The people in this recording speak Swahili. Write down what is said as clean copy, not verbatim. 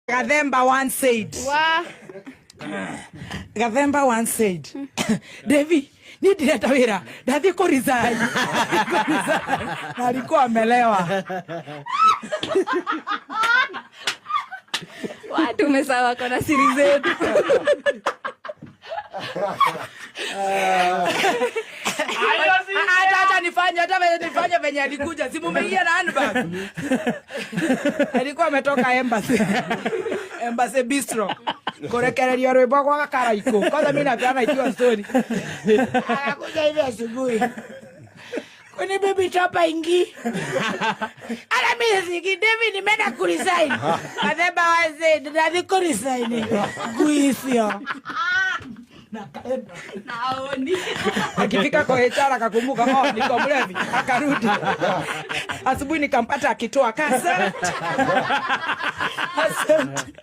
Gathemba once said. Wow. Gathemba once said, Devi, ni direta wira, ndathi kuresign. Na alikuwa amelewa. Watu umesawa kona siri zetu. Hata nifanye venye alikuja. Si mumeingia na handbag. Alikuwa ametoka embassy. Embassy bistro. Kurekereria rwimbo kwa Karaiko. Kwanza mimi napeana ikiwa story. Akakuja hivi asubuhi. Kwani baby chapa ingi? Ala mimi siki David nimeenda kuresign. Gathemba wazee ndathi kuresign. Guisio. Naoni. Akifika kwa HR akakumbuka niko mlevi, akarudi. Asubuhi nikampata akitoa kasa. Asante.